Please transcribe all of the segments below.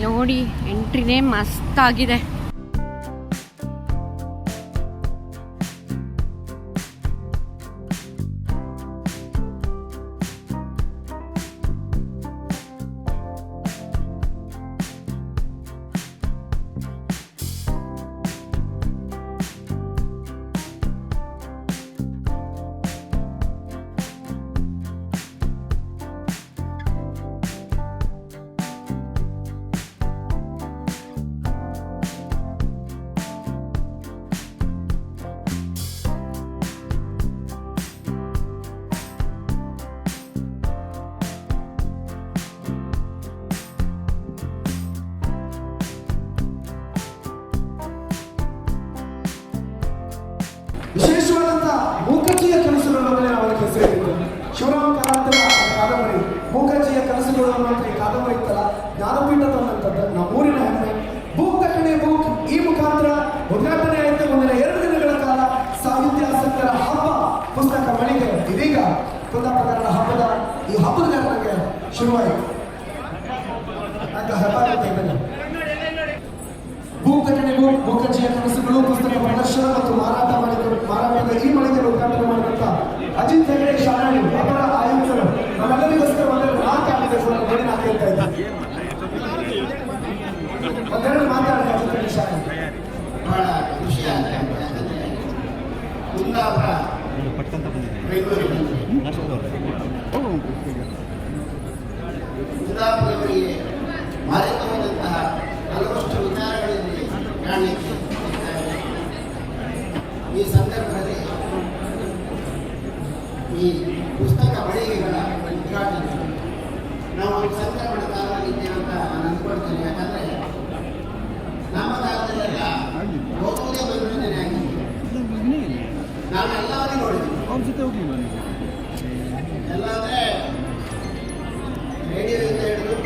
ನೋಡಿ ಎಂಟ್ರಿನೇ ಮಸ್ತಾಗಿದೆ. ವಿಶೇಷವಾದಂತಹ ಮೂಕಜ್ಜಿಯ ಕನಸುಗಳು ಅವರಿಗೆ ಹೆಸರಿತ್ತು. ಶಿವರಾಮ ಕಾರಂತರ ಕಾದಂಬರಿ ಮೂಕಜ್ಜಿಯ ಕನಸುಗಳು ಅನ್ನುವಂಥ ಈ ಕಾದಂಬರಿ ಇತ್ತಲ್ಲ, ಜ್ಞಾನಪೀಠ ತಂದಂಥದ್ದು ನಮ್ಮೂರಿನ ಹೆಮ್ಮೆ. ಬುಕ್ ತಕಣೆ ಬುಕ್ ಈ ಮುಖಾಂತರ ಉದ್ಘಾಟನೆ ಆಯಿತು. ಮುಂದಿನ 2 ದಿನಗಳ ಕಾಲ ಸಾಹಿತ್ಯಾಸಕ್ತರ ಹಬ್ಬ ಪುಸ್ತಕ ಮಳಿಗೆ ಇದೀಗ ಕುಂದಾಪುರದ ಹಬ್ಬದ ಈ ಹಬ್ಬದ ನನಗೆ ಶುರುವಾಯಿತು ಅಂತ ಹೆಬ್ಬಾಗಿದ್ದೇನೆ. ಬುಕ್ ತಕಣೆ ಬುಕ್ ಮೂಕಜ್ಜಿಯ ಕನಸುಗಳು ಪುಸ್ತಕ ಪ್ರದರ್ಶನ ಮತ್ತು ಮಾರಾಟದ ಈ ಮಳಿಗೆಯನ್ನು ಉದ್ಘಾಟನೆ ಮಾಡಿದಂತ ಅಜಿತ್ ಹೆಗಡೆ ಶಾಲೆ ಅವರ ಆಯುಕ್ತರು ನಮ್ಮೆಲ್ಲರಿಗೋಸ್ಕರ ಒಂದೆರಡು ಮಾತಾಡಿದೆ. ನೋಡಿ ನಾ ಕೇಳ್ತಾ ಇದ್ದೆ, ಒಂದೆರಡು ಮಾತಾಡಿದೆ ಅಜಿತ್ ಹೆಗಡೆ ಶಾಲೆ. ಬಹಳ ಖುಷಿ ಆಗ್ತದೆ. ಕುಂದಾಪುರ ಕುಂದಾಪುರವರಿಗೆ ಮರೆತು ಹೋದಂತಹ ಹಲವಷ್ಟು ವಿಚಾರಗಳಲ್ಲಿ ಕಾಣಲಿಕ್ಕೆ ಈ ಸಂದರ್ಭದಲ್ಲಿ ಈ ಪುಸ್ತಕ ಮಳಿಗೆಗಳ ಉದ್ಘಾಟನೆ ನಾವು ಸಂದರ್ಭದಲ್ಲಿ ಅಂತ ನಾನು ಅಂದ್ಕೊಳ್ತೇನೆ. ಯಾಕಂದರೆ ನಮ್ಮ ಕಾಲದಲ್ಲೆಲ್ಲ ಓದುವುದೇ ಮನೋರಂಜನೆ ಆಗಿದೆ. ನಾನು ಎಲ್ಲವನ್ನೂ ನೋಡಿದ್ದೀನಿ. ಎಲ್ಲ ಅಂದರೆ ರೇಡಿಯೋದಿಂದ ಹಿಡಿದು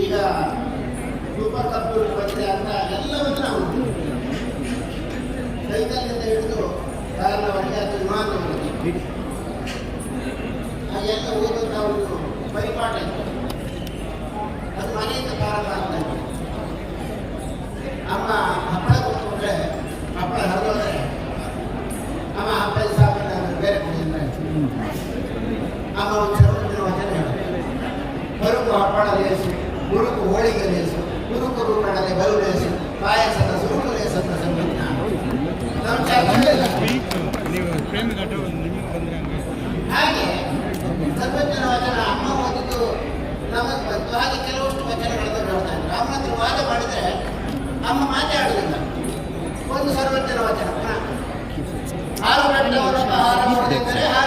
ಈಗ ಸೂಪರ್ ಕಂಪ್ಯೂಟರ್ ಬಂದಿದೆ ಅಂತ ಎಲ್ಲವನ್ನೂ ನಾವು ಸೈಕಲ್ನಿಂದ ಹಿಡಿದು ಕಾರಣವರೆಗೆ ಅದು ವಿಮಾನವರೆಗೆ ಹಾಗೆಲ್ಲ ಓದುವಂಥ ಒಂದು ಪರಿಪಾಠ ಇತ್ತು. ಅದು ಮನೆಯಿಂದ ಪ್ರಾರಂಭ ಆಗ್ತಾ ಇತ್ತು. ಅಮ್ಮ ಹಪ್ಪಳ ಕೊಟ್ಕೊಂಡ್ರೆ ಹಪ್ಪಳ ಹರಿದೋದ್ರೆ ಅಮ್ಮ ಹಪ್ಪಳ ಸಾಕು ಬೇರೆ ಕಡೆಯಿಂದ ಅಮ್ಮ ಒಂದು ಸರ್ವಜ್ಞನ ವಚನ ಹೇಳಿ, ಬರುಕು ಹಪ್ಪಳ ಲೇಸು, ಮುರುಕು ಹೋಳಿಗೆ ಲೇಸು, ಮುರುಕು ರೂಪಣಲೆ ಬಲು ಲೇಸು, ಪಾಯಸದ ಸುರುಕು ಲೇಸಂತ ಸಂಗೀತ. ಹಾಗೆ ಸರ್ವಜ್ಞನ ವಚನ ಅಮ್ಮ ಓದಿದ್ದು ನಮಗೆ ಬಂತು. ಹಾಗೆ ಕೆಲವಷ್ಟು ವಚನಗಳನ್ನು ಹೇಳ್ತಾ ಇದ್ರು. ಅಮ್ಮ ಹತ್ರ ವಾದ ಮಾಡಿದರೆ ಅಮ್ಮ ಮಾತಾಡುವುದಿಲ್ಲ. ಒಂದು ಸರ್ವಜ್ಞನ ವಚನ, 6 ಗಂಟೆವರೆಗೆ ಆಹಾರ